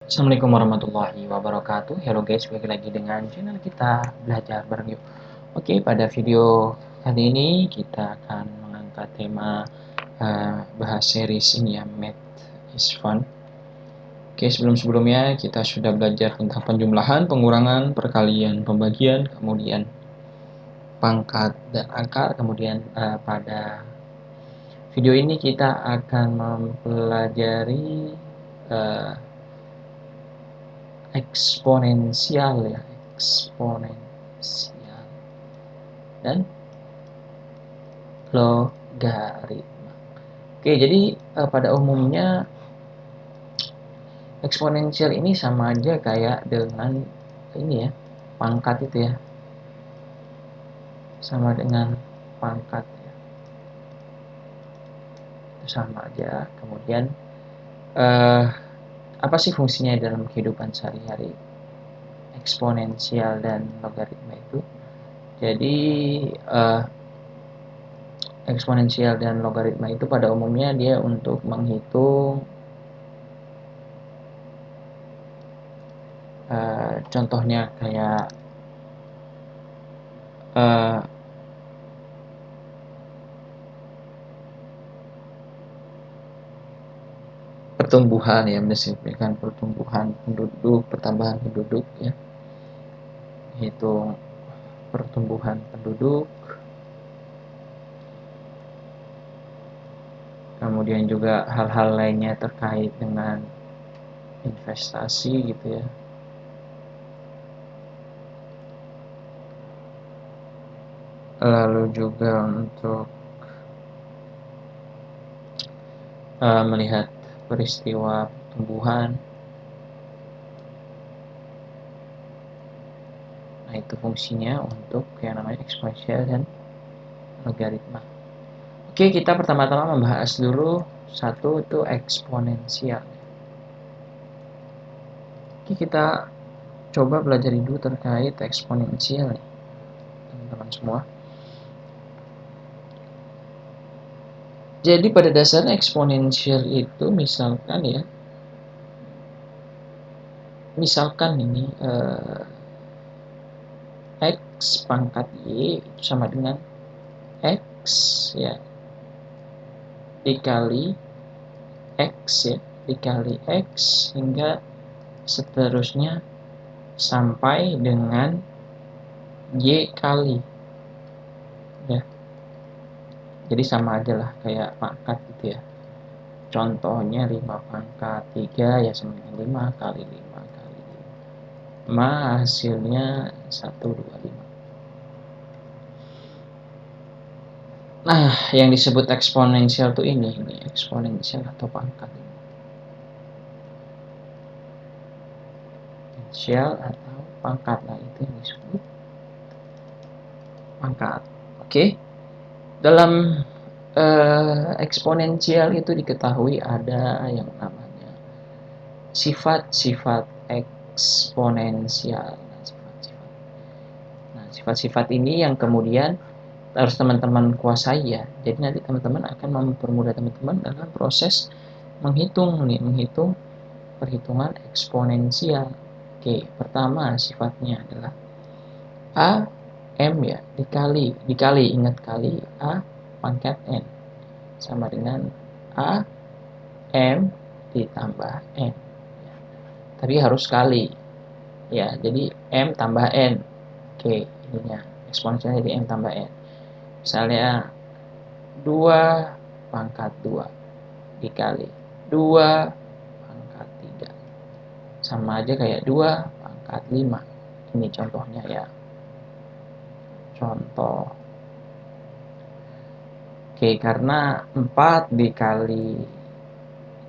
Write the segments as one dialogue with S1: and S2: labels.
S1: Assalamualaikum warahmatullahi wabarakatuh. Halo guys, balik lagi dengan channel kita belajar bareng yuk. Oke, pada video kali ini kita akan mengangkat tema bahas series ini ya, Math is Fun. Oke, sebelumnya kita sudah belajar tentang penjumlahan, pengurangan, perkalian, pembagian, kemudian pangkat dan akar. Kemudian pada video ini kita akan mempelajari eksponensial ya, eksponensial dan logaritma. Oke, jadi pada umumnya eksponensial ini sama aja kayak dengan ini ya, pangkat itu ya, sama dengan pangkat ya, itu sama aja. Kemudian apa sih fungsinya dalam kehidupan sehari-hari eksponensial dan logaritma itu? Jadi eksponensial dan logaritma itu pada umumnya dia untuk menghitung contohnya kayak pertumbuhan ya, mendefinisikan pertumbuhan penduduk, pertambahan penduduk ya, hitung pertumbuhan penduduk. Kemudian juga hal-hal lainnya terkait dengan investasi gitu ya. Lalu juga untuk melihat peristiwa pertumbuhan. Nah, itu fungsinya untuk yang namanya eksponensial dan logaritma. Oke, kita pertama-tama membahas dulu satu itu eksponensial. Oke, kita coba pelajari dulu terkait eksponensial nih, teman-teman semua. Jadi pada dasarnya eksponensial itu misalkan ya, misalkan ini x pangkat y itu sama dengan x ya dikali x ya dikali x hingga seterusnya sampai dengan y kali ya. Jadi sama aja lah kayak pangkat gitu ya. Contohnya 5 pangkat 3 ya sama dengan 5 kali 5 kali 5, hasilnya 125. Nah, yang disebut eksponensial tuh ini eksponensial atau pangkat. Eksponensial atau pangkat, nah itu yang disebut pangkat. Oke. Dalam eksponensial itu diketahui ada yang namanya sifat-sifat eksponensial. Nah, sifat-sifat ini yang kemudian harus teman-teman kuasai ya. Jadi nanti teman-teman akan mempermudah teman-teman dalam proses menghitung perhitungan eksponensial. Oke, pertama sifatnya adalah A M ya dikali ingat kali A pangkat N sama dengan A M ditambah N. Tapi harus kali ya, jadi M tambah N. Oke, ininya eksponensialnya jadi M tambah N. Misalnya 2 pangkat 2 dikali 2 pangkat 3 sama aja kayak 2 pangkat 5. Ini contohnya ya, contoh. Oke, karena 4 dikali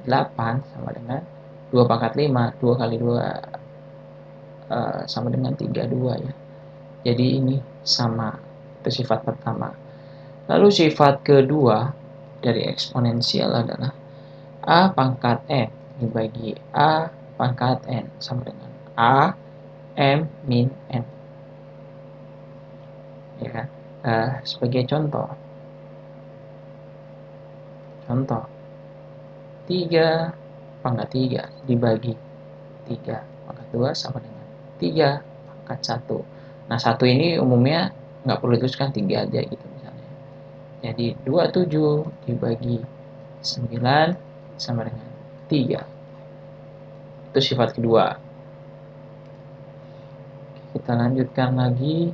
S1: 8 sama dengan 2 pangkat 5, 2 kali 2 sama dengan 32 ya. Jadi ini sama, itu sifat pertama. Lalu sifat kedua dari eksponensial adalah A pangkat N dibagi A pangkat N sama dengan A M min N. Ya kan? Sebagai contoh 3 pangkat 3 dibagi 3 pangkat 2 sama dengan 3 pangkat 1. Nah, 1 ini umumnya nggak perlu dituliskan, 3 aja gitu misalnya. Jadi 27 dibagi 9 sama dengan 3. Itu sifat kedua. Kita lanjutkan lagi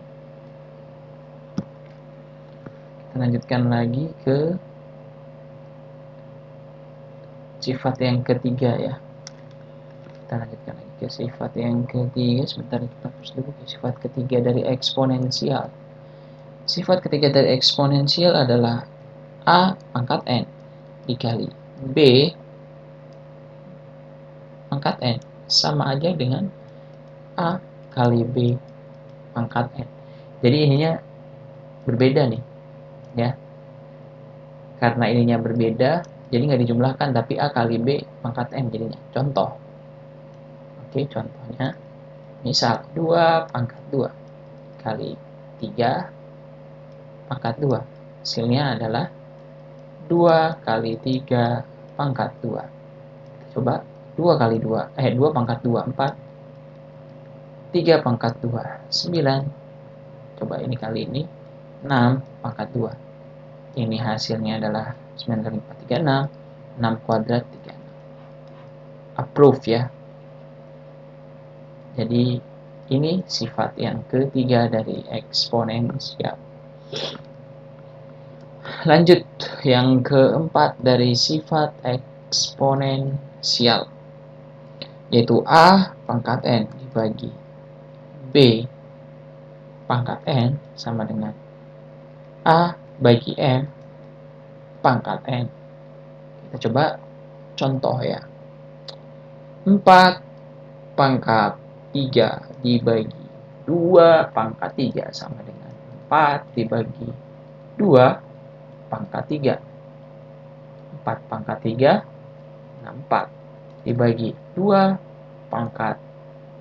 S1: ke sifat yang ketiga ya. Kita lanjutkan lagi ke sifat yang ketiga. Sebentar, kita hapus dulu ke sifat ketiga dari eksponensial. Sifat ketiga dari eksponensial adalah A pangkat N dikali B pangkat N sama aja dengan A kali B pangkat N. Jadi ininya berbeda nih ya. Karena ininya berbeda, jadi nggak dijumlahkan, tapi A kali B pangkat N jadinya. Contoh. Oke, contohnya misal 2 pangkat 2 kali 3 pangkat 2. Hasilnya adalah 2 kali 3 pangkat 2. Coba 2 kali 2, 2 pangkat 2, 4. 3 pangkat 2, 9. Coba ini kali ini, 6 pangkat 2. Ini hasilnya adalah 9 kali 4, 36. 6 kuadrat, 36. Approve ya. Jadi ini sifat yang ketiga dari eksponensial. Lanjut, yang keempat dari sifat eksponensial, yaitu A pangkat N dibagi B pangkat N sama dengan A bagi M pangkat N. Kita coba contoh ya. 4 pangkat 3 dibagi 2 pangkat 3 sama dengan 4 dibagi 2 pangkat 3. 4 pangkat 3, 4 dibagi 2 pangkat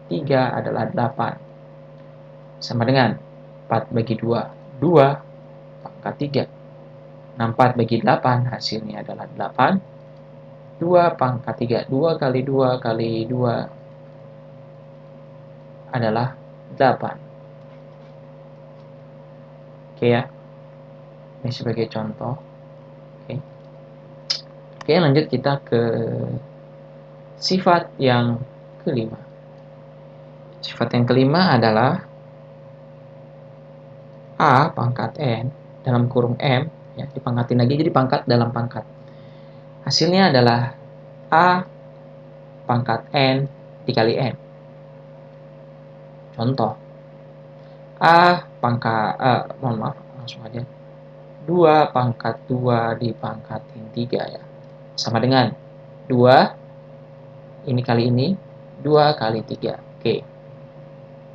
S1: 3 adalah 8. Sama dengan 4 bagi 2, 2 pangkat 3. 4 bagi 8 hasilnya adalah 8. 2 pangkat 3, 2 kali 2 kali 2 adalah 8. Oke ya. Ini sebagai contoh. Oke, lanjut kita ke sifat yang kelima. Sifat yang kelima adalah A pangkat N dalam kurung M, ya, dipangkatin lagi jadi pangkat dalam pangkat. Hasilnya adalah A pangkat N dikali N. Contoh, A pangkat, langsung aja. 2 pangkat 2 dipangkatin 3 ya. Sama dengan 2, ini kali ini, 2 kali 3. Oke.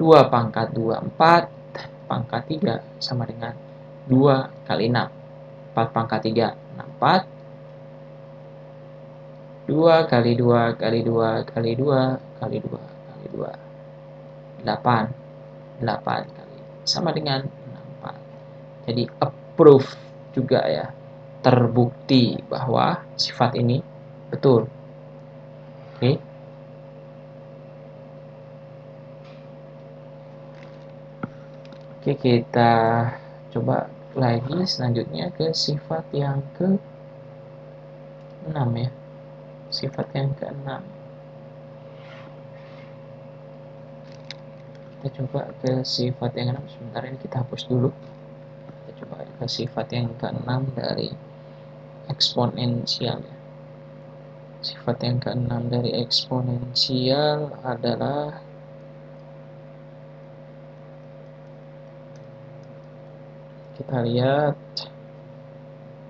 S1: 2 pangkat 2, 4 pangkat 3 sama dengan 2 kali 6. 4 pangkat 3, 4. 2 kali 2 kali 2 kali 2 kali 2 kali 2. 8. 8 kali. Sama dengan 64. Jadi approve juga ya. Terbukti bahwa sifat ini betul. Oke. Oke, kita coba lagi selanjutnya ke sifat yang ke-6 ya. Sifat yang ke-6. Kita coba ke sifat yang ke-6. Sebentar, ini kita hapus dulu. Kita coba ke sifat yang ke-6 dari eksponensial ya. Sifat yang ke-6 dari eksponensial adalah kita lihat.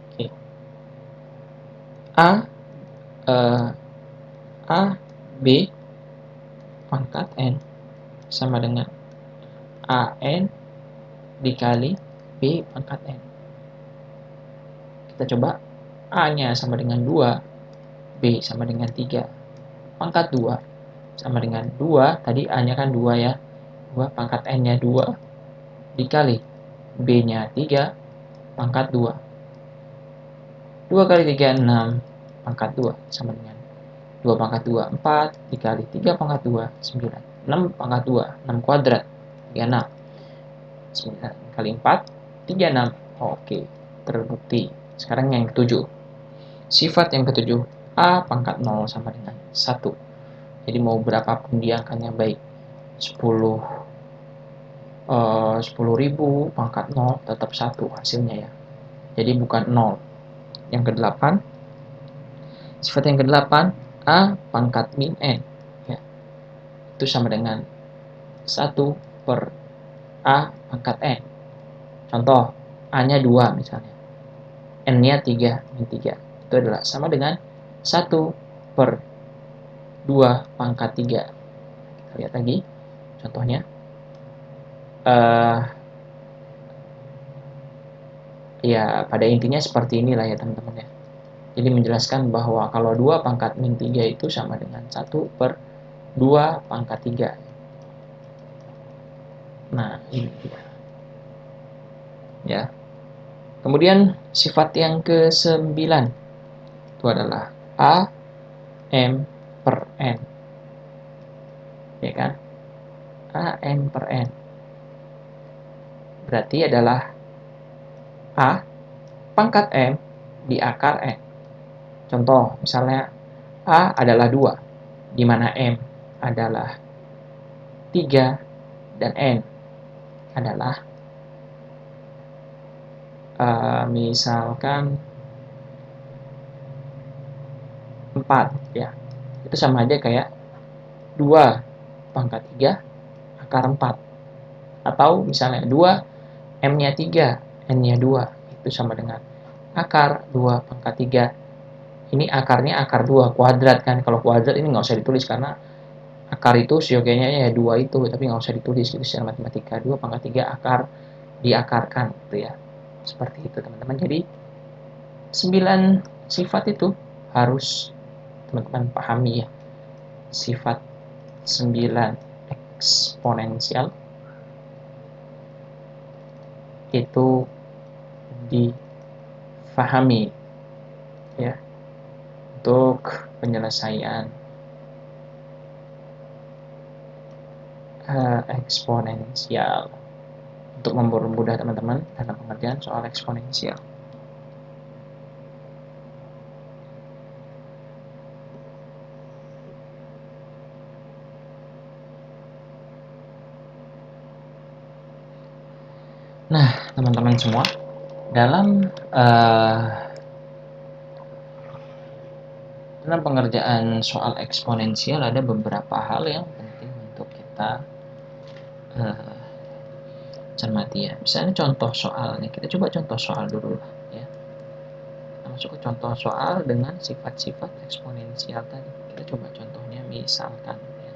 S1: Oke. A B pangkat N sama dengan AN dikali B pangkat N. Kita coba, A-nya sama dengan 2, B sama dengan 3. Pangkat 2 sama dengan 2, tadi A-nya kan 2 ya. 2 pangkat N-nya 2 dikali B-nya 3 pangkat 2. 2 kali 3, 6 pangkat 2 sama dengan 2 pangkat 2, 4, dikali 3 pangkat 2, 9. 6 pangkat 2, 6 kuadrat, 36. 9 kali 4, 36. Oke, terbukti. Sekarang yang ketujuh. Sifat yang ketujuh, A pangkat 0 sama dengan 1. Jadi mau berapapun dia angkanya, baik 10.000 pangkat 0 tetap 1 hasilnya ya. Jadi bukan 0. Yang ke-8, sifat yang ke-8, A pangkat min N. Ya, itu sama dengan 1 per A pangkat N. Contoh, A-nya 2 misalnya. N-nya 3, min 3. Itu adalah sama dengan 1 per 2 pangkat 3. Kita lihat lagi contohnya. Ya, pada intinya seperti inilah ya teman-teman ya. Jadi menjelaskan bahwa kalau 2 pangkat min 3 itu sama dengan 1 per 2 pangkat 3. Nah, ini dia. Ya. Kemudian sifat yang ke-9 itu adalah A M per N. Ya kan? A M per N. Berarti adalah A pangkat M di akar N. Contoh, misalnya A adalah 2, di mana M adalah 3 dan N adalah misalkan 4 ya. Itu sama aja kayak 2 pangkat 3 akar 4. Atau misalnya 2 M-nya 3, N-nya 2. Itu sama dengan akar 2 pangkat 3. Ini akarnya akar 2 kuadrat kan. Kalau kuadrat ini nggak usah ditulis karena akar itu siogianya ya 2 itu, tapi nggak usah ditulis gitu secara matematika. 2 pangkat 3 akar diakarkan gitu ya. Seperti itu teman-teman. Jadi 9 sifat itu harus teman-teman pahami ya. Sifat 9 eksponensial itu difahami ya untuk penyelesaian eksponensial, untuk mempermudah teman-teman dalam pengerjaan soal eksponensial. Nah, teman-teman semua, dalam pengerjaan soal eksponensial ada beberapa hal yang penting untuk kita cermati ya. Misalnya contoh soalnya, kita coba contoh soal dulu ya. Kita masuk ke contoh soal dengan sifat-sifat eksponensial tadi. Kita coba contohnya misalkan ya.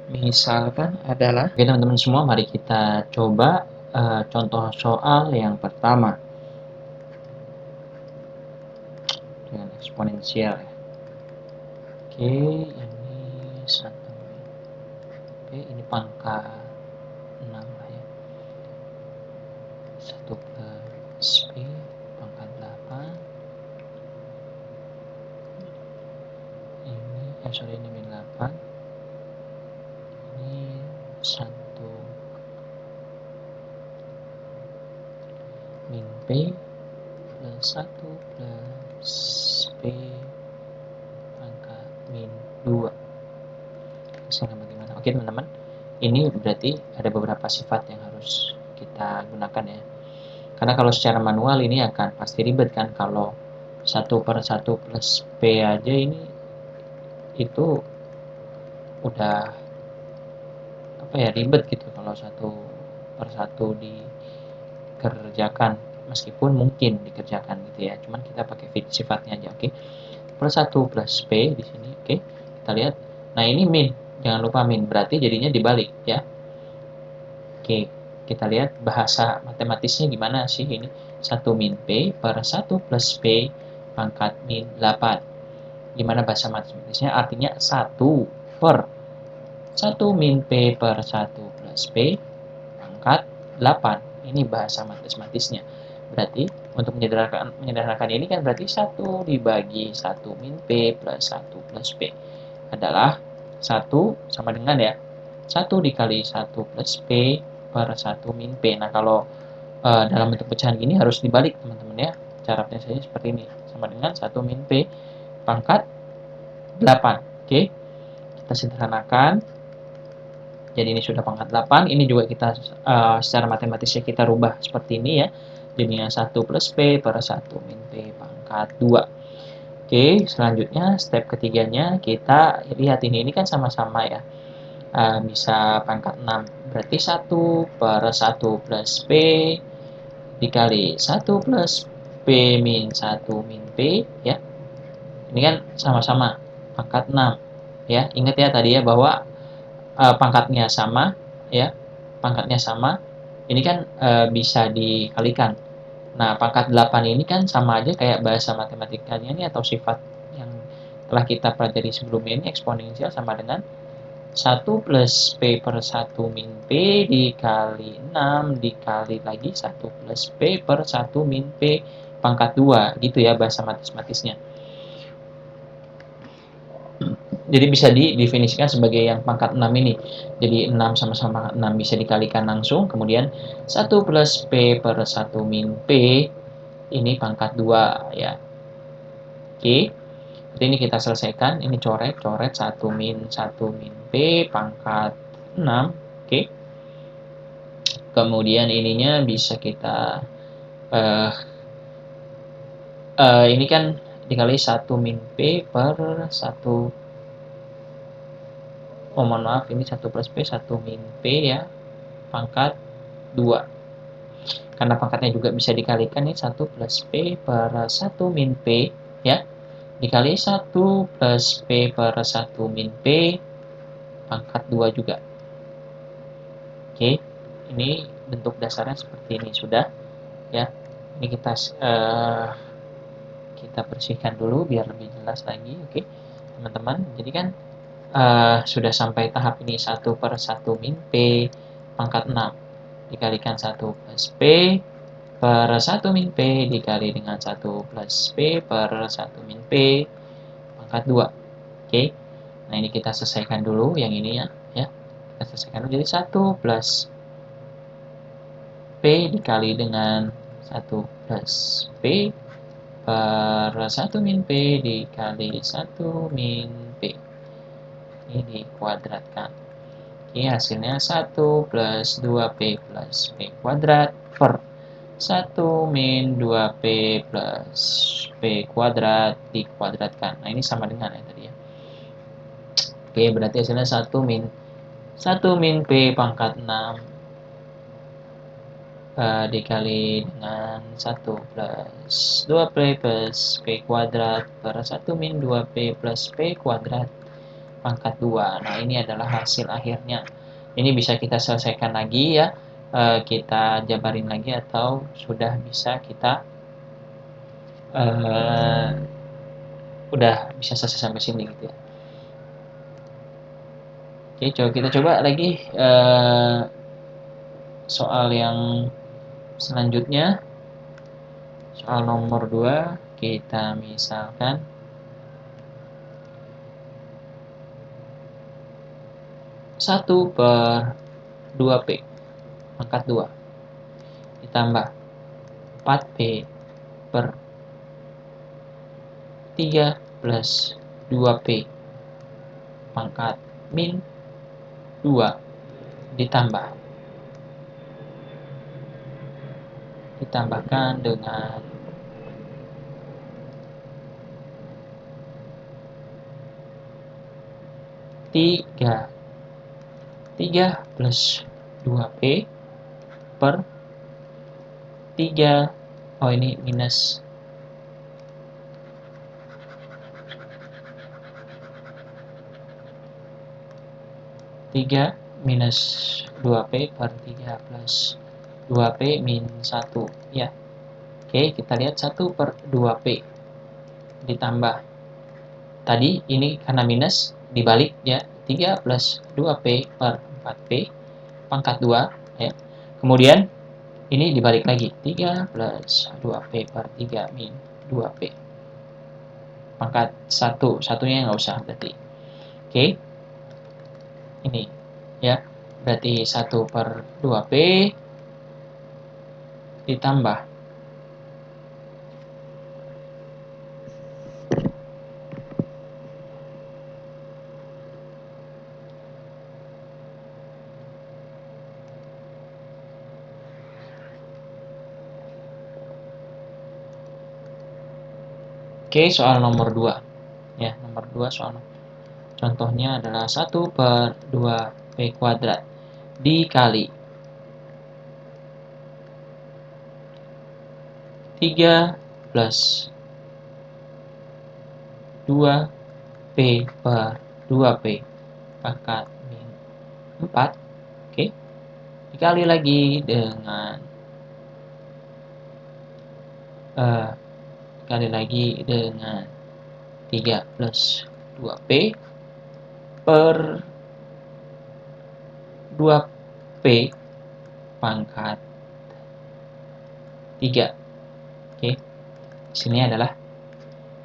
S1: Misalkan adalah, oke teman-teman semua, mari kita coba contoh soal yang pertama dengan eksponensial ya. Oke, ini 1. Oke, ini pangkat 6 lah ya. 1 plus P pangkat 8. Ini min 8. Ini 1 min P plus 1 plus P pangkat min 2. Misalnya bagaimana? Oke teman-teman, ini berarti ada beberapa sifat yang harus kita gunakan ya. Karena kalau secara manual ini akan pasti ribet kan, kalau 1 per 1 plus P aja ini itu udah apa ya, ribet gitu kalau 1 per 1 dikerjakan, meskipun mungkin dikerjakan gitu ya, cuman kita pakai sifatnya aja. Oke, per 1 plus P di sini. Oke, kita lihat. Nah, ini min, jangan lupa min, berarti jadinya dibalik ya. Oke, kita lihat bahasa matematisnya gimana sih ini. 1 min P per 1 plus P pangkat min 8. Gimana bahasa matematisnya? Artinya 1 per 1 min P per 1 plus P pangkat 8. Ini bahasa matematisnya. Berarti untuk menyederhanakan ini kan berarti 1 dibagi 1 min P plus 1 plus P adalah 1 sama dengan ya 1 dikali 1 plus P per 1 min P. Nah, kalau dalam bentuk pecahan gini harus dibalik teman-teman ya. Cara penyelesaiannya seperti ini. Sama dengan 1 min P pangkat 8. Oke, kita sederhanakan. Jadi ini sudah pangkat 8. Ini juga kita secara matematisnya kita rubah seperti ini ya. Jadinya 1 plus P per 1 min P pangkat 2. Oke, selanjutnya step ketiganya kita lihat ini kan sama-sama ya. Bisa pangkat 6. Berarti 1 per 1 plus P dikali 1 plus P min 1 min P ya. Ini kan sama-sama pangkat 6 ya. Ingat ya tadi ya bahwa pangkatnya sama ya. Pangkatnya sama. Ini kan bisa dikalikan. Nah, pangkat 8 ini kan sama aja kayak bahasa matematikanya ini atau sifat yang telah kita pelajari sebelumnya ini eksponensial sama dengan 1 plus P per 1 min P dikali 6 dikali lagi 1 plus P per 1 min P pangkat 2. Gitu ya bahasa matematisnya. Jadi bisa didefinisikan sebagai yang pangkat 6 ini. Jadi 6 sama-sama 6 bisa dikalikan langsung. Kemudian 1 plus P per 1 min P ini pangkat 2 ya. Oke. Jadi ini kita selesaikan. Ini coret 1 min P pangkat 6. Oke. Kemudian ininya bisa kita ini kan dikali 1 min P per 1. Oh, mohon maaf, ini 1 plus P, 1 min P ya, pangkat 2. Karena pangkatnya juga bisa dikalikan nih, 1 plus P per 1 min P ya, dikali 1 plus P per 1 min P, pangkat 2 juga. Oke, ini bentuk dasarnya seperti ini sudah ya. Ini kita bersihkan dulu biar lebih jelas lagi. Oke, teman-teman, jadi kan sudah sampai tahap ini 1 per 1 min P pangkat 6 dikalikan 1 plus P per 1 min P dikali dengan 1 plus P per 1 min P pangkat 2. Oke, nah ini kita selesaikan dulu yang ini ya. Kita selesaikan dulu, jadi 1 plus P dikali dengan 1 plus P per 1 min P dikali 1 min P. Ini dikuadratkan. Oke, hasilnya 1 plus 2P plus P kuadrat per 1 min 2P plus P kuadrat dikuadratkan. Nah, ini sama dengan ya tadi ya. Oke, berarti hasilnya 1 min P pangkat 6 dikali dengan 1 plus 2P plus P kuadrat per 1 min 2P plus P kuadrat pangkat 2. Nah, ini adalah hasil akhirnya. Ini bisa kita selesaikan lagi ya. Kita jabarin lagi atau sudah bisa kita udah bisa selesai sampai sini gitu ya. Oke, kita coba lagi soal yang selanjutnya. Soal nomor 2, kita misalkan 1 per 2P pangkat 2 ditambah 4P per 3 plus 2P pangkat min 2 ditambahkan dengan 3 plus 2P per 3, oh ini minus 3 minus 2P per 3 plus 2P min 1 ya. Oke, kita lihat 1 per 2P ditambah tadi ini karena minus dibalik ya, 3 plus 2P per 4P pangkat 2 ya. Kemudian Ini dibalik lagi, 3 plus 2P per 3 min 2P. Pangkat 1, satunya nggak usah berarti. Oke, ini ya, berarti 1 per 2P ditambah Oke, soal nomor 2. Ya, nomor 2 soal. Contohnya adalah 1 per 2P kuadrat dikali 3 plus 2P per 2P pangkat min 4. Oke, dikali lagi dengan dikali lagi dengan 3 plus 2P per 2P pangkat 3. Oke, sini adalah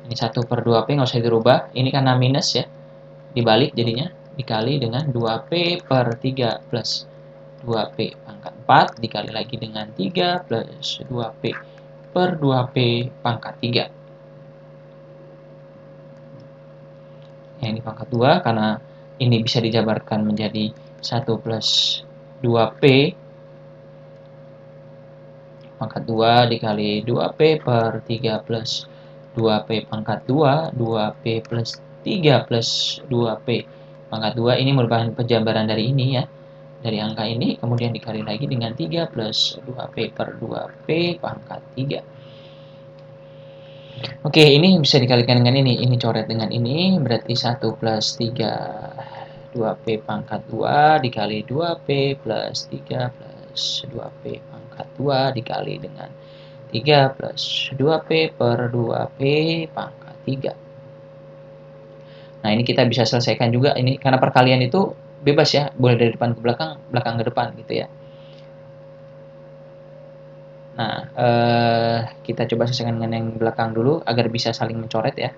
S1: ini 1 per 2P, nggak usah dirubah. Ini karena minus ya, dibalik jadinya, dikali dengan 2P per 3 plus 2P pangkat 4 dikali lagi dengan 3 plus 2P per 2P pangkat 3. Ya, ini pangkat 2 karena ini bisa dijabarkan menjadi 1 plus 2P pangkat 2 dikali 2P per 3 plus 2P pangkat 2, 2P plus 3 plus 2P pangkat 2. Ini merupakan penjabaran dari ini ya, dari angka ini, kemudian dikali lagi dengan 3 plus 2P per 2P pangkat 3. Oke, ini bisa dikalikan dengan ini coret dengan ini, berarti 1 plus 3 2P pangkat 2 dikali 2P plus 3 plus 2P pangkat 2 dikali dengan 3 plus 2P per 2P pangkat 3. Nah, ini kita bisa selesaikan juga ini, karena perkalian itu bebas ya, boleh dari depan ke belakang, belakang ke depan gitu ya. Nah, kita coba selesaikan dengan yang belakang dulu agar bisa saling mencoret ya.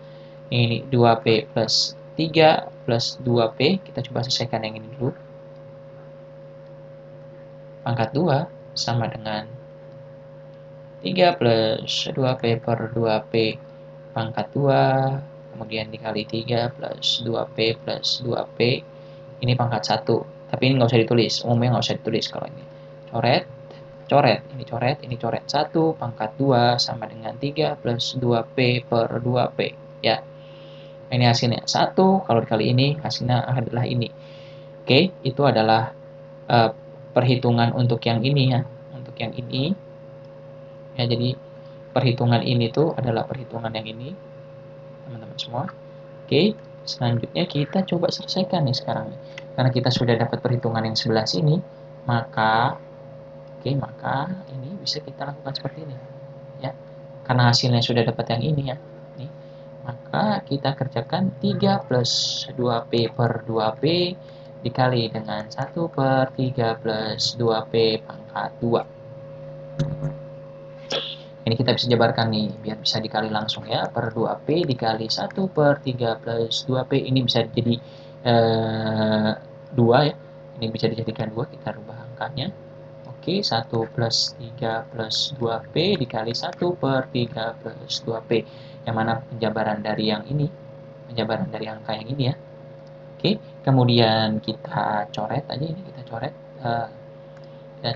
S1: Ini 2P plus 3 plus 2P, kita coba selesaikan yang ini dulu. Pangkat 2 sama dengan 3 plus 2P per 2P pangkat 2, kemudian dikali 3 plus 2P plus 2P, ini pangkat 1. Tapi ini nggak usah ditulis, umumnya nggak usah ditulis kalau ini. Coret, coret, ini coret 1 pangkat 2 sama dengan 3 plus 2P per 2P. Ya, ini hasilnya 1, kalau dikali ini hasilnya adalah ini. Oke, itu adalah perhitungan untuk yang ini ya, untuk yang ini. Ya, jadi perhitungan ini tuh adalah perhitungan yang ini, teman-teman semua. Oke, selanjutnya kita coba selesaikan nih sekarang. Karena kita sudah dapat perhitungan yang sebelah sini, maka maka ini bisa kita lakukan seperti ini ya. Karena hasilnya sudah dapat yang ini ya. Nih, maka kita kerjakan 3 plus 2P per 2P dikali dengan 1 per 3 plus 2P pangkat 2. Ini kita bisa jabarkan nih, biar bisa dikali langsung ya, per 2P dikali 1 per 3 plus 2P, ini bisa jadi 2 ya, ini bisa dijadikan 2, kita rubah angkanya. Oke, 1 plus 3 plus 2P dikali 1 per 3 plus 2P. Yang mana penjabaran dari yang ini, penjabaran dari angka yang ini ya. Oke, kemudian kita coret aja ini, kita coret.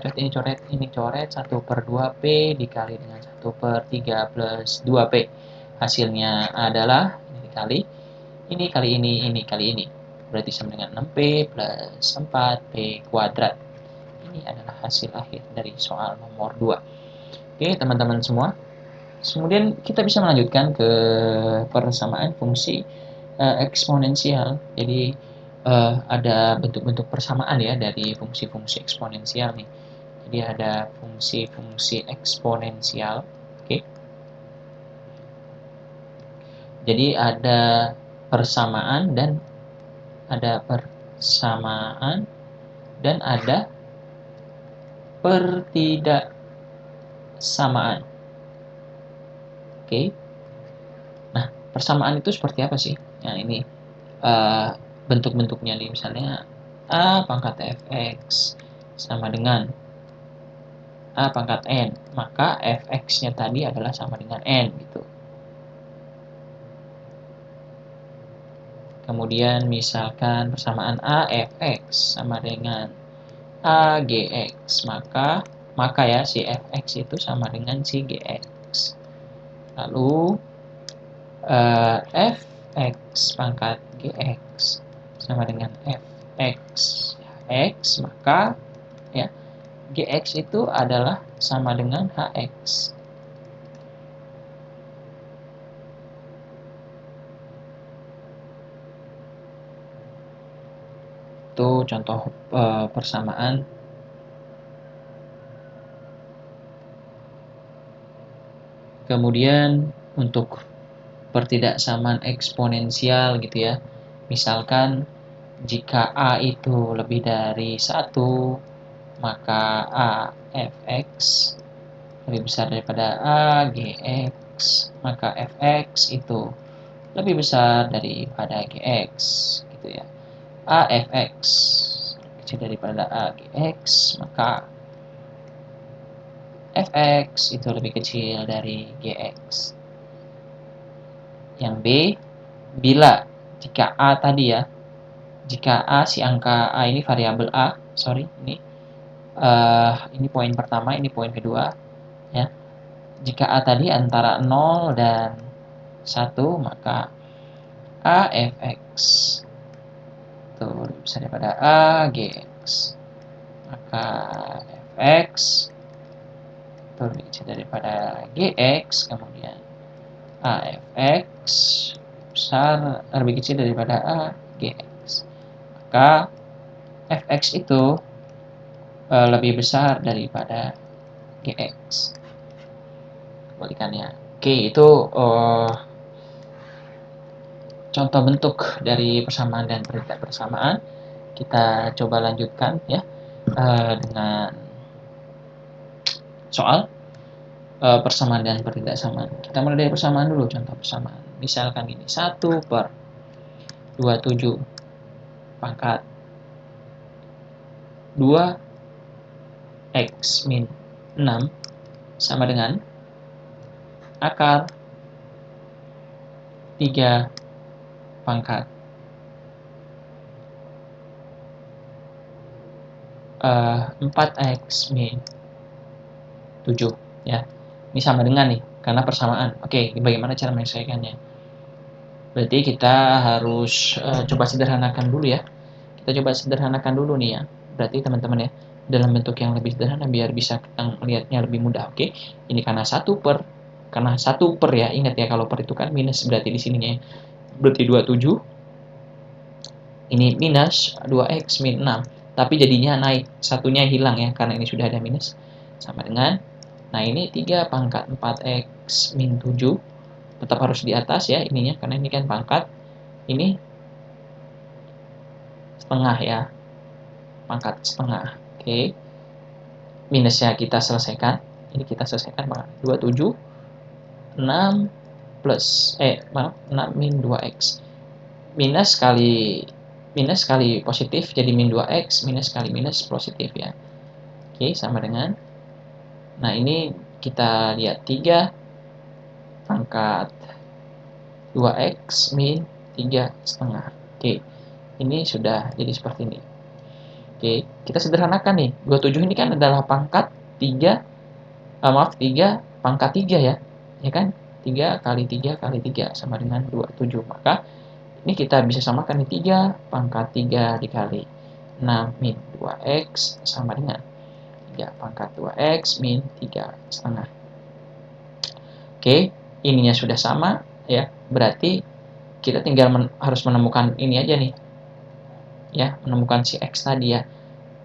S1: Ini coret 1 per 2P dikali dengan 1 per 3 plus 2P. Hasilnya adalah, ini dikali, ini kali ini kali ini. Berarti sama dengan 6P plus 4P kuadrat. Ini adalah hasil akhir dari soal nomor 2. Oke, teman-teman semua. Kemudian kita bisa melanjutkan ke persamaan fungsi eksponensial. Jadi ada bentuk-bentuk persamaan ya dari fungsi-fungsi eksponensial nih. Jadi ada fungsi-fungsi eksponensial. Oke. Jadi ada persamaan dan ada persamaan dan ada pertidakpersamaan. persamaan. Oke. Nah, persamaan itu seperti apa sih? Nah, ini bentuk-bentuknya nih, misalnya A pangkat fx sama dengan A pangkat n, maka fx-nya tadi adalah sama dengan n gitu. Kemudian misalkan persamaan A fx sama dengan A gx, maka ya si fx itu sama dengan si gx. Lalu fx pangkat gx sama dengan fx x, maka ya gx itu adalah sama dengan hx. Itu contoh persamaan. Kemudian untuk pertidaksamaan eksponensial gitu ya. Misalkan jika A itu lebih dari 1, maka A fx lebih besar daripada A gx, maka fx itu lebih besar daripada gx gitu ya. A fx kecil daripada A gx, maka fx itu lebih kecil dari gx. Yang B, bila jika A tadi ya, jika A si angka A ini variabel A, ini poin pertama, ini poin kedua ya. Jika A tadi antara 0 dan 1, maka A fx itu lebih besar daripada A gx, maka fx itu lebih kecil daripada gx, kemudian A fx lebih kecil daripada A gx, maka fx itu lebih besar daripada gx. Kebalikannya. Oke, itu contoh bentuk dari persamaan dan pertidak persamaan. Kita coba lanjutkan ya dengan soal persamaan dan pertidaksamaan. Kita mulai dari persamaan dulu, contoh persamaan. Misalkan ini 1/27 pangkat 2x min 6 sama dengan akar 3 pangkat 4x min 7 ya. Ini sama dengan nih karena persamaan. Oke, bagaimana cara menyelesaikannya? Berarti kita harus coba sederhanakan dulu ya. Kita coba sederhanakan dulu nih ya. Berarti teman-teman ya, dalam bentuk yang lebih sederhana biar bisa kita melihatnya lebih mudah. Oke, ini karena 1 per ya. Ingat ya, kalau per itu kan minus, berarti di sininya berarti 27. Ini minus 2x min 6. Tapi jadinya naik, satunya hilang ya karena ini sudah ada minus. Sama dengan, nah ini 3 pangkat 4x min 7. Tetap harus di atas ya ininya, karena ini kan pangkat, ini setengah ya, pangkat setengah. Oke, minusnya kita selesaikan, ini kita selesaikan 27 6 plus 6 min 2x, minus kali positif jadi min 2x, minus kali minus positif ya. Oke, sama dengan, nah ini kita lihat 3 pangkat 2x min 3 setengah. Oke, ini sudah jadi seperti ini. Oke, kita sederhanakan nih. 27 ini kan adalah pangkat 3 pangkat 3 ya. Ya kan? 3 kali 3 kali 3 sama dengan 27. Maka ini kita bisa samakan nih, 3 pangkat 3 dikali 6 min 2x sama dengan 3 pangkat 2x min 3 setengah. Oke, ininya sudah sama ya. Berarti kita tinggal harus menemukan ini aja nih. Ya, menemukan si x tadi ya.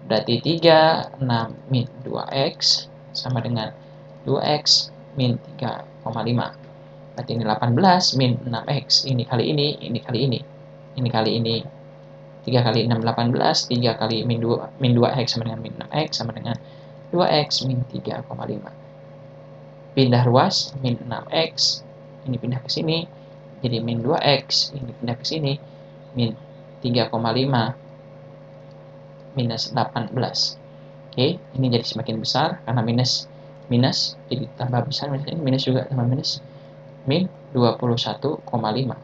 S1: Berarti 3 6 min 2x sama dengan 2x min 3,5. Berarti ini 18 min 6x. Ini kali ini, ini kali ini. Ini kali ini. 3 kali 6 18, 3 kali min 2x sama dengan min 6x sama dengan 2x min 3,5. pindah ruas, min 6x, ini pindah ke sini, jadi min 2x, ini pindah ke sini, min 3,5, minus 18. Oke, ini jadi semakin besar, karena minus, jadi tambah besar, minus juga tambah minus, min 21,5.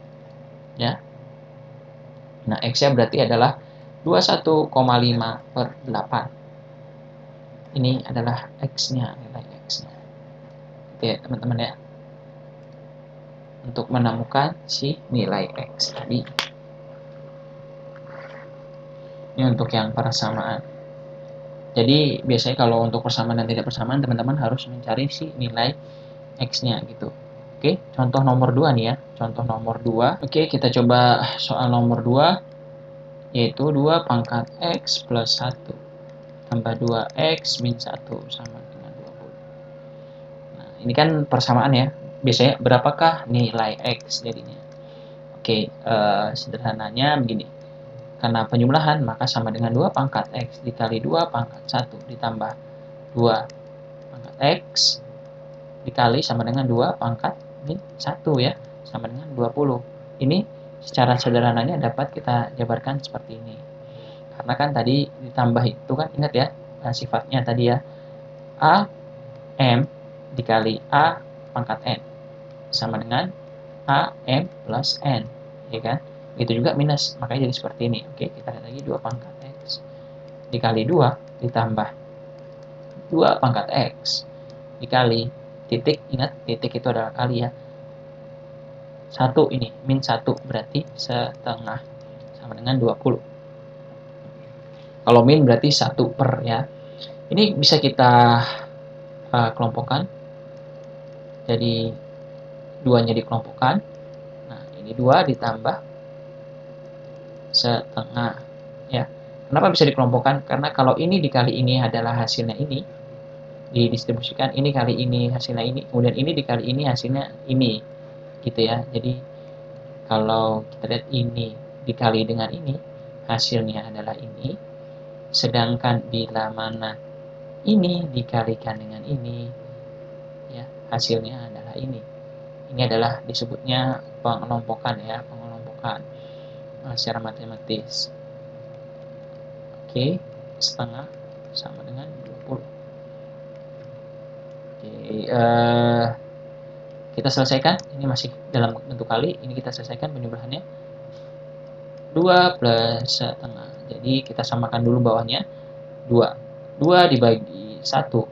S1: Ya. Nah, x-nya berarti adalah 21,5 per 8. Ini adalah x-nya, nilai x-nya. Oke, teman-teman ya. Untuk menemukan si nilai x tadi. Ini untuk yang persamaan. Jadi, biasanya kalau untuk persamaan dan tidak persamaan, teman-teman harus mencari si nilai x-nya gitu. Oke, contoh nomor 2 nih ya. Contoh nomor 2. Oke, kita coba soal nomor 2, yaitu 2 pangkat x plus 1 tambah 2x min 1 sama dengan 20. Nah, ini kan persamaan ya. Biasanya berapakah nilai x jadinya? Oke, sederhananya begini. Karena penjumlahan, maka sama dengan 2 pangkat x dikali 2 pangkat 1 ditambah 2 pangkat x dikali sama dengan 2 pangkat min 1 ya, sama dengan 20. Ini secara sederhananya dapat kita jabarkan seperti ini. Karena kan tadi ditambah itu kan, ingat ya, sifatnya tadi ya, a m dikali a pangkat n sama dengan a m plus n, ya kan? Itu juga minus, makanya jadi seperti ini. Oke, kita lihat lagi 2 pangkat x dikali 2 ditambah 2 pangkat x dikali titik, ingat titik itu adalah kali ya, 1 ini, min 1 berarti setengah sama dengan 20. Kalau min berarti 1 per ya. Ini bisa kita kelompokkan. Jadi duanya dikelompokkan. Nah, ini 2 ditambah setengah ya. Kenapa bisa dikelompokkan? Karena kalau ini dikali ini adalah hasilnya ini, didistribusikan ini kali ini hasilnya ini, kemudian ini dikali ini hasilnya ini, gitu ya. Jadi kalau kita lihat ini dikali dengan ini, hasilnya adalah ini. Sedangkan bila mana ini dikalikan dengan ini, ya hasilnya adalah ini. Ini adalah disebutnya pengelompokan ya, pengelompokan secara matematis. Oke, setengah sama dengan 20. Oke, kita selesaikan. Ini masih dalam bentuk kali. Ini kita selesaikan penjumlahannya. 2 plus setengah. Jadi kita samakan dulu bawahnya. 2. 2 dibagi 1.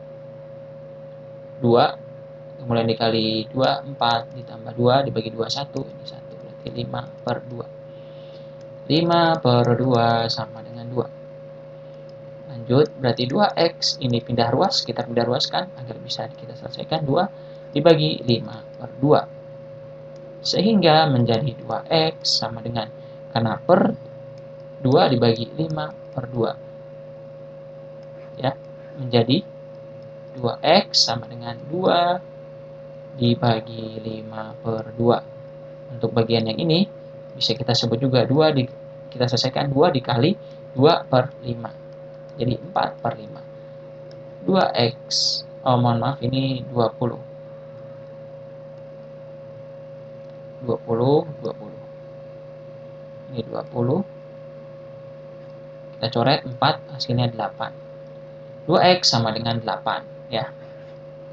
S1: 2. Kemudian dikali 2, 4. Ditambah 2 dibagi 2, 1. Ini 1. Berarti 5 per 2. 5 per 2 sama dengan 2. Lanjut, berarti 2x ini pindah ruas, kita pindah ruaskan agar bisa kita selesaikan. 2 dibagi 5 per 2. Sehingga menjadi 2x sama dengan, karena per 2 dibagi 5 per 2. Ya, menjadi 2x sama dengan 2 dibagi 5 per 2. Untuk bagian yang ini, bisa kita sebut juga 2 kita selesaikan 2 dikali 2 per 5. Jadi 4 per 5. 2x, mohon maaf ini 20. 20. Ini 20. Kita coret 4, hasilnya 8. 2x sama dengan 8 ya.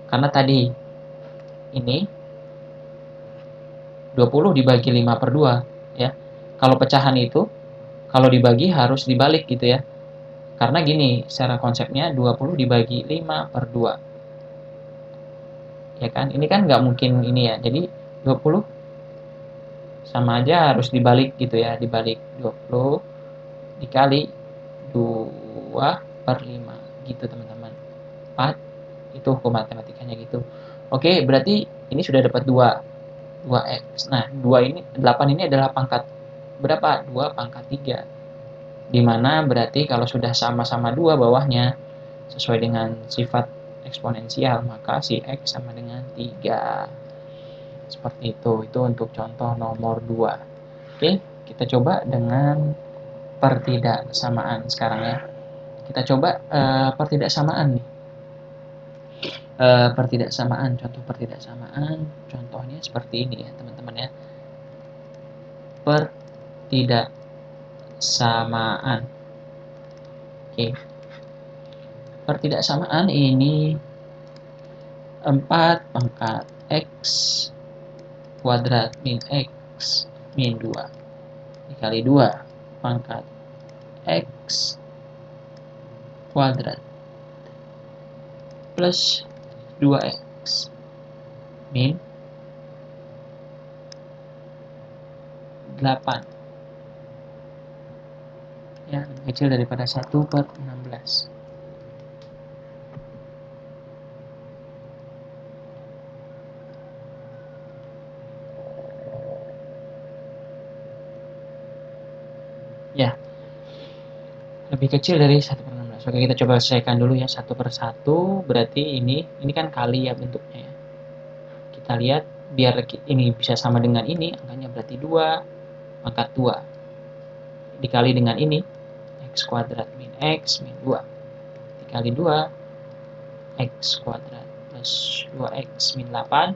S1: Karena tadi ini 20 dibagi 5 per 2 ya. Kalau pecahan itu, kalau dibagi harus dibalik gitu ya. Karena gini, secara konsepnya 20 dibagi 5 per 2. Ya kan? Ini kan nggak mungkin ini ya. Jadi 20 sama aja harus dibalik gitu ya. Dibalik 20 dikali 2 per 5 gitu teman-teman. 4, itu hukum matematikanya gitu. Oke, berarti ini sudah dapat 2x. Nah, 8 ini adalah pangkat berapa? 2 pangkat 3. Dimana berarti kalau sudah sama-sama 2 bawahnya sesuai dengan sifat eksponensial, maka si x sama dengan 3. Seperti itu untuk contoh nomor 2. Oke, kita coba dengan pertidaksamaan sekarang ya. Kita coba pertidaksamaan nih. Pertidaksamaan, contoh pertidaksamaan, contohnya seperti ini ya teman-teman ya. Pertidaksamaan. Oke. Pertidaksamaan ini 4 pangkat X kuadrat min X min 2 dikali 2 pangkat X kuadrat plus 2X min 8 ya, lebih kecil daripada 1/16. Ya, lebih kecil dari 1/16. Oke, kita coba selesaikan dulu ya 1/1. Berarti ini kan kali ya bentuknya ya. Kita lihat biar ini bisa sama dengan ini, angkanya berarti 2 pangkat 2 dikali dengan ini X kuadrat min X min 2 dikali 2 X kuadrat plus 2X min 8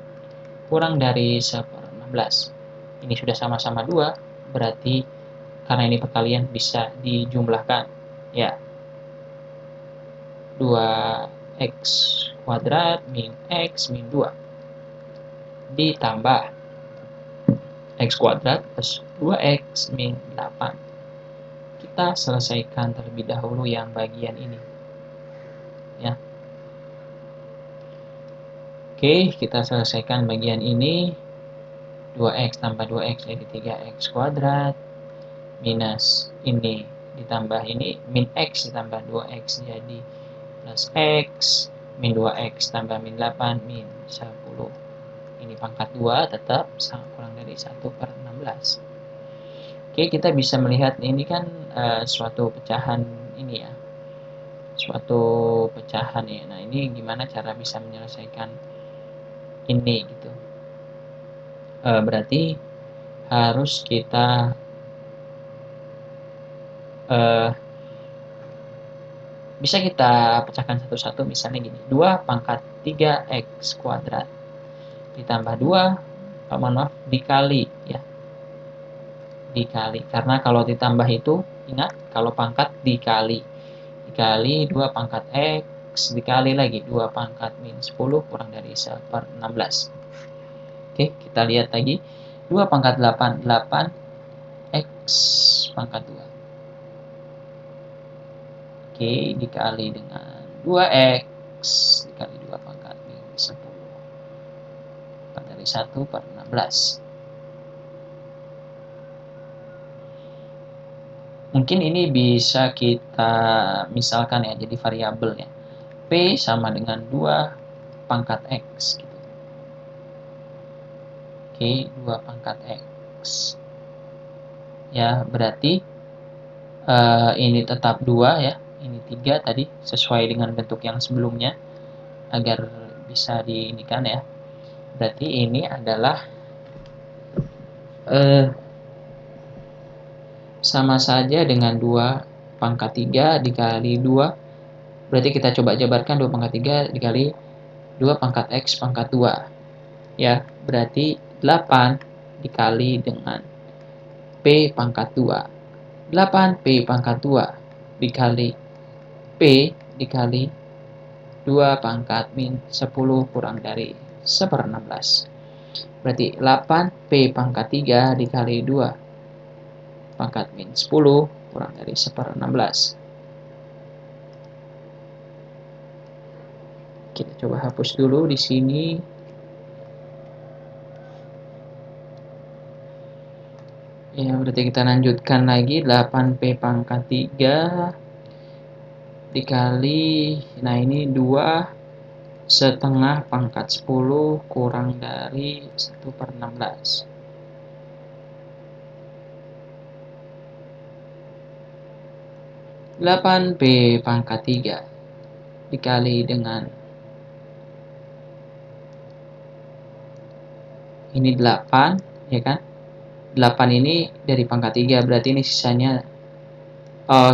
S1: kurang dari 1/16. Ini sudah sama-sama 2, berarti karena ini perkalian bisa dijumlahkan ya. 2X kuadrat min X min 2 ditambah X kuadrat plus 2X min 8. Kita selesaikan terlebih dahulu yang bagian ini ya. Oke, kita selesaikan bagian ini. 2X tambah 2X jadi 3X kuadrat minus ini ditambah ini min X ditambah 2X jadi plus X min 2X tambah min 8 min 10. Ini pangkat 2 tetap kurang dari 1/16. Oke, kita bisa melihat ini kan suatu pecahan ini ya. Suatu pecahan ya. Nah, ini gimana cara bisa menyelesaikan ini gitu. Berarti harus kita bisa kita pecahkan satu-satu, misalnya gini, 2 pangkat 3X kuadrat ditambah 2, maaf, dikali ya, dikali, karena kalau ditambah itu, ingat, kalau pangkat dikali 2 pangkat X dikali lagi 2 pangkat min 10 kurang dari 1/16. Oke, kita lihat lagi, 2 pangkat 8, 8X pangkat 2. Oke, dikali dengan 2X dikali 2 pangkat min 10 dari 1/16. Mungkin ini bisa kita misalkan ya jadi variabel ya. P sama dengan 2 pangkat X gitu. Oke, 2 pangkat X. Ya, berarti ini tetap 2 ya. Ini 3 tadi sesuai dengan bentuk yang sebelumnya agar bisa diinikan ya. Berarti ini adalah sama saja dengan 2 pangkat 3 dikali 2. Berarti kita coba jabarkan 2 pangkat 3 dikali 2 pangkat X pangkat 2. Ya, berarti 8 dikali dengan P pangkat 2. 8P pangkat 2 dikali P dikali 2 pangkat min 10 kurang dari 1/16. Berarti 8P pangkat 3 dikali 2 pangkat min 10 kurang dari 1/16. Kita coba hapus dulu di sini. Ya, berarti kita lanjutkan lagi 8P pangkat 3 dikali, nah ini 2/2 pangkat 10 kurang dari 1/16. 8P pangkat 3 dikali dengan ini 8 ya kan. 8 ini dari pangkat 3, berarti ini sisanya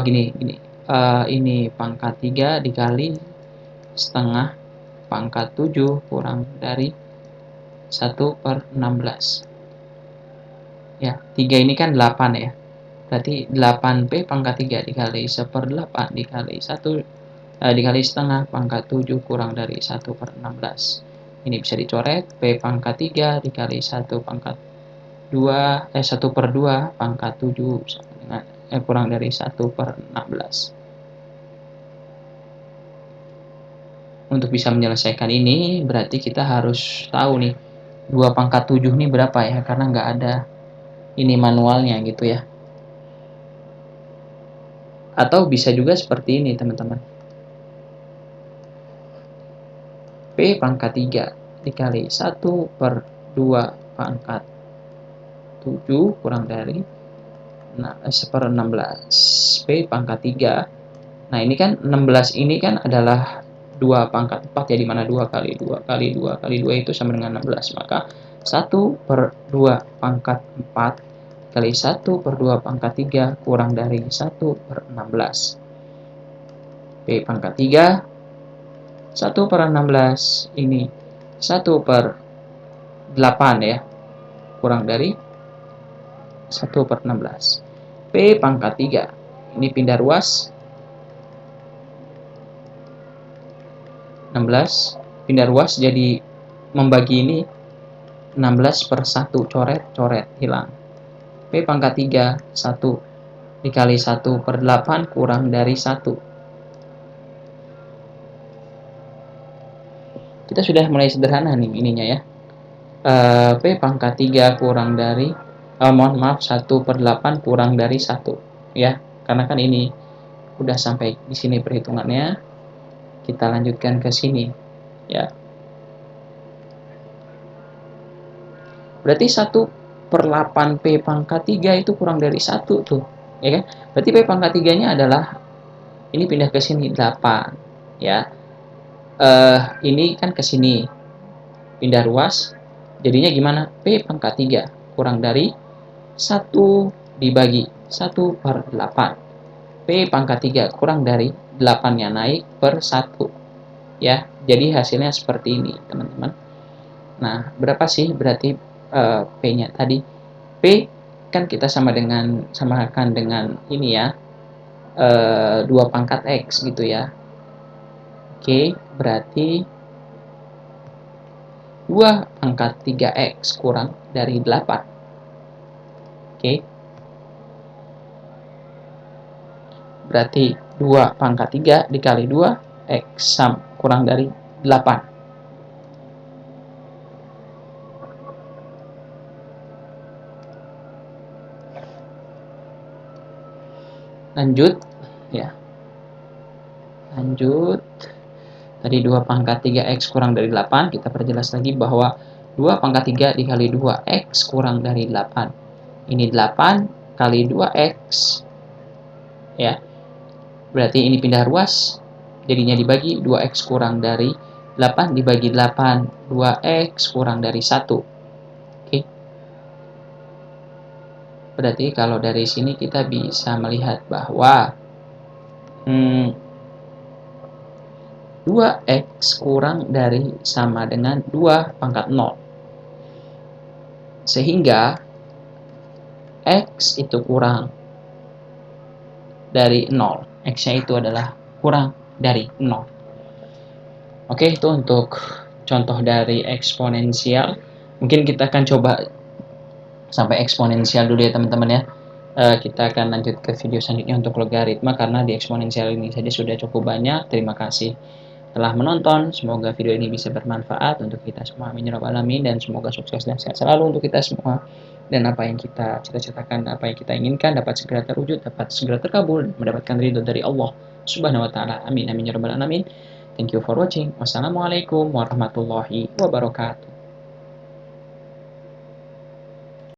S1: gini ini pangkat 3 dikali setengah pangkat 7 kurang dari 1/16. Ya, 3 ini kan 8 ya. Berarti 8P pangkat 3 dikali 1/8 dikali 1 dikali setengah pangkat 7 kurang dari 1/16. Ini bisa dicoret, P pangkat 3 dikali 1 pangkat 2, 1/2 pangkat 7 sama dengan kurang dari 1/16. Untuk bisa menyelesaikan ini, berarti kita harus tahu nih, 2 pangkat 7 ini berapa ya, karena nggak ada ini manualnya gitu ya. Atau bisa juga seperti ini teman-teman. P pangkat 3 dikali 1/2 pangkat 7 kurang dari 1/16. P pangkat 3. Nah ini kan 16 ini kan adalah 2 pangkat 4 ya, dimana 2 kali 2 kali 2 kali 2 itu sama dengan 16. Maka 1/2 pangkat 4 kali 1/2 pangkat 3 kurang dari 1/16. P pangkat 3 1/16 ini 1/8 ya, kurang dari 1/16. P pangkat 3 ini pindah ruas, 16 pindah ruas jadi membagi ini 16/1, coret hilang. P pangkat 3 1 dikali 1/8 kurang dari 1. Kita sudah mulai sederhana nih ininya ya. P pangkat 3 kurang dari 1/8 kurang dari 1 ya, karena kan ini udah sampai di sini perhitungannya. Kita lanjutkan ke sini ya. Berarti 1/8 P pangkat 3 itu kurang dari 1 tuh ya kan. Berarti P pangkat 3 nya adalah ini pindah ke sini 8 ya. Ini kan ke sini pindah ruas, jadinya gimana? P pangkat 3 kurang dari 1 dibagi 1/8. P pangkat 3 kurang dari 8-nya naik per 1 ya. Jadi hasilnya seperti ini teman-teman. Nah berapa sih berarti P-nya tadi? P kan kita samakan dengan ini ya, 2 pangkat X gitu ya. Oke, berarti 2 pangkat 3X kurang dari 8. Oke. Berarti 2 pangkat 3 dikali 2, X kurang dari 8. Lanjut ya. Lanjut. Tadi 2 pangkat 3X kurang dari 8, kita perjelas lagi bahwa 2 pangkat 3 dikali 2X kurang dari 8. Ini 8 kali 2X ya. Berarti ini pindah ruas, jadinya dibagi 2X kurang dari 8 dibagi 8, 2X kurang dari 1. Oke. Berarti kalau dari sini kita bisa melihat bahwa 2X kurang dari sama dengan 2 pangkat 0. Sehingga X itu kurang dari 0. X-nya itu adalah kurang dari 0. Oke, itu untuk contoh dari eksponensial. Mungkin kita akan coba sampai eksponensial dulu ya teman-teman ya. Kita akan lanjut ke video selanjutnya untuk logaritma, karena di eksponensial ini saja sudah cukup banyak. Terima kasih telah menonton. Semoga video ini bisa bermanfaat untuk kita semua. Amin ya rabbal alamin, dan semoga sukses dan sehat selalu untuk kita semua. Dan apa yang kita cita-citakan, apa yang kita inginkan dapat segera terwujud, dapat segera terkabul, mendapatkan ridho dari Allah Subhanahu wa taala. Amin amin ya rabbal alamin. Thank you for watching. Wassalamualaikum warahmatullahi wabarakatuh.